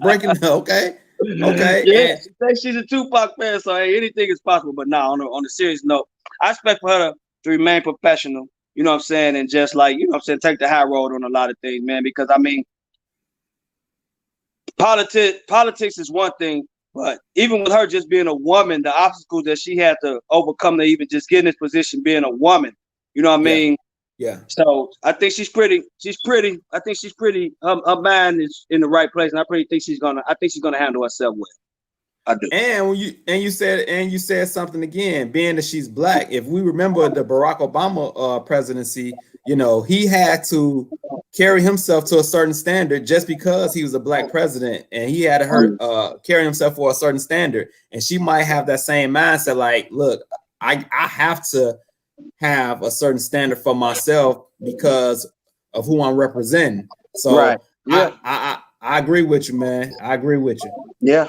breaking. Okay. Yeah, she says she's a Tupac fan, so anything is possible. But now, on a serious note, I expect for her to remain professional. You know what I'm saying, and just like take the high road on a lot of things, man. Because I mean, politics is one thing, but even with her just being a woman, the obstacles that she had to overcome to even just get in this position, being a woman, you know what I mean? Yeah. So I think she's pretty. I think she's pretty. Her mind is in the right place, and I think she's gonna handle herself well. I do. And you said something again, being that she's black. If we remember the Barack Obama presidency, he had to carry himself to a certain standard just because he was a black president, and he had to carry himself for a certain standard. And she might have that same mindset, like, look, I have to have a certain standard for myself because of who I'm representing. So right. Yeah. I agree with you, man. I agree with you. Yeah.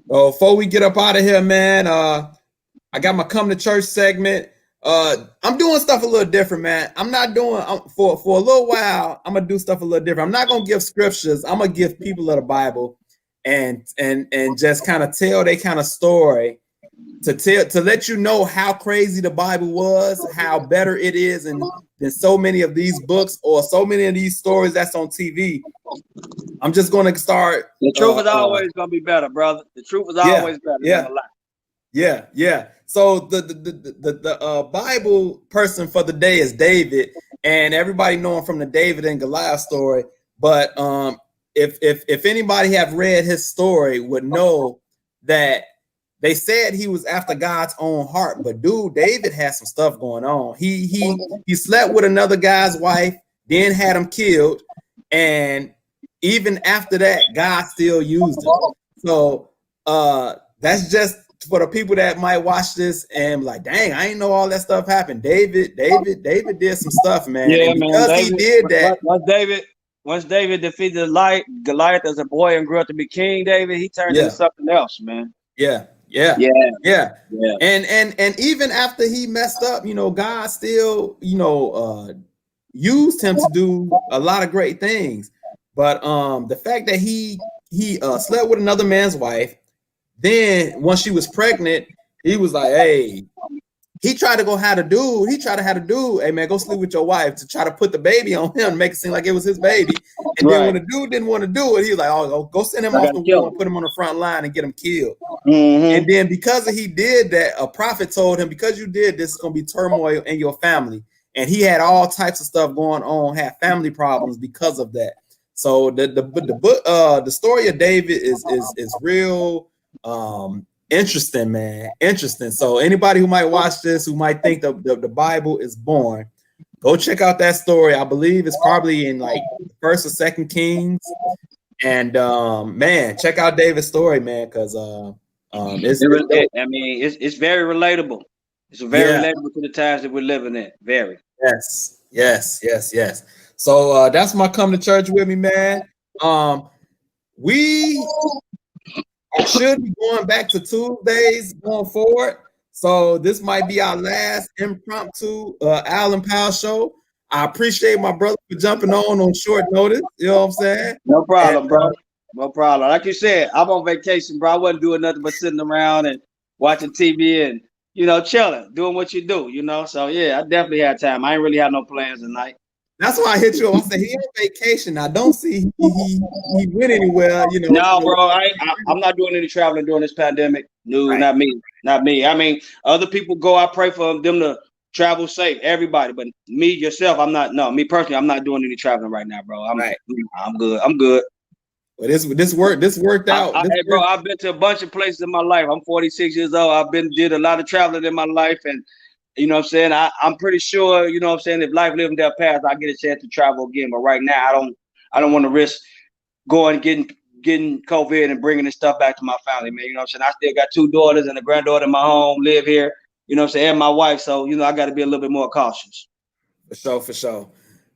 Before we get up out of here, man, I got my come to church segment. I'm doing stuff a little different, man. I'm not doing for a little while. I'm gonna do stuff a little different. I'm not gonna give scriptures. I'm gonna give people of the Bible and just kind of tell their kind of story to let you know how crazy the Bible was, how better it is than so many of these books or so many of these stories that's on TV. I'm just going to start. The truth is always going to be better, brother. The truth is always better than a lie. Yeah. So the Bible person for the day is David, and everybody know him from the David and Goliath story. But if anybody have read his story would know that they said he was after God's own heart, but dude, David had some stuff going on. He slept with another guy's wife, then had him killed, and even after that, God still used him. So that's just for the people that might watch this and be like, dang, I ain't know all that stuff happened. David did some stuff, man. Yeah, and because man. He did that. Once David defeated Goliath as a boy and grew up to be king, David, he turned into something else, man. Yeah. And even after he messed up, God still, used him to do a lot of great things. But the fact that he slept with another man's wife, then once she was pregnant, he was like, hey, he tried to have a dude, hey man, go sleep with your wife to try to put the baby on him, make it seem like it was his baby. And then when the dude didn't want to do it, he was like, oh, go send him off the wall and put him on the front line and get him killed. Mm-hmm. And then because he did that, a prophet told him, because you did this, it's gonna be turmoil in your family. And he had all types of stuff going on, had family problems because of that. So the story of David is real interesting, man. Interesting. So anybody who might watch this, who might think the Bible is born, go check out that story. I believe it's probably in like 1st or 2nd Kings. And man, check out David's story, man, because it's very relatable. It's very relatable to the times that we're living in. Very. Yes. So that's my come to church with me, man. We should be going back to Tuesdays going forward. So this might be our last impromptu Allen Powell show. I appreciate my brother for jumping on short notice. You know what I'm saying? No problem, bro. No problem. Like you said, I'm on vacation, bro. I wasn't doing nothing but sitting around and watching TV and, chilling, doing what you do, So, yeah, I definitely had time. I ain't really had no plans tonight. That's why I hit you up. I said, he on vacation. I don't see he went anywhere, No, bro, I'm not doing any traveling during this pandemic. No, right. Not me. I mean, other people go. I pray for them to travel safe, everybody. But me, yourself, I'm not. No, me personally, I'm not doing any traveling right now, bro. I'm good. I'm good. Well, this worked out. Bro, I've been to a bunch of places in my life. I'm 46 years old. Did a lot of traveling in my life, and you know what I'm saying? I'm pretty sure, you know what I'm saying, if life living their path, I get a chance to travel again. But right now, I don't want to risk getting getting COVID and bringing this stuff back to my family, man. You know what I'm saying? I still got 2 daughters and a granddaughter in my home, live here, you know what I'm saying, and my wife. So, you know, I got to be a little bit more cautious. For sure, for sure.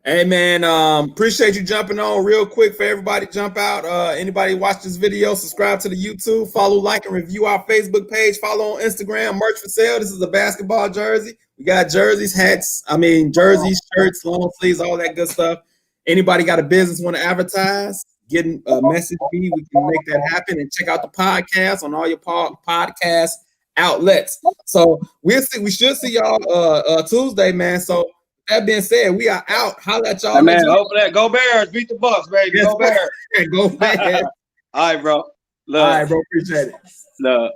Hey, man, appreciate you jumping on real quick for everybody. Jump out. Anybody watch this video, subscribe to the YouTube, follow, like, and review our Facebook page, follow on Instagram, merch for sale. This is a basketball jersey. We got jerseys, hats, jerseys, shirts, long sleeves, all that good stuff. Anybody got a business want to advertise, get a message me. We can make that happen. And check out the podcast on all your podcast outlets. So we should see y'all Tuesday, man. So that being said, we are out. Holla at y'all. Hey, man, hopefully go Bears, beat the Bucks, baby. Yes, go Bears. Go Bears. All right, bro. Love. All right, bro. Appreciate it. Love.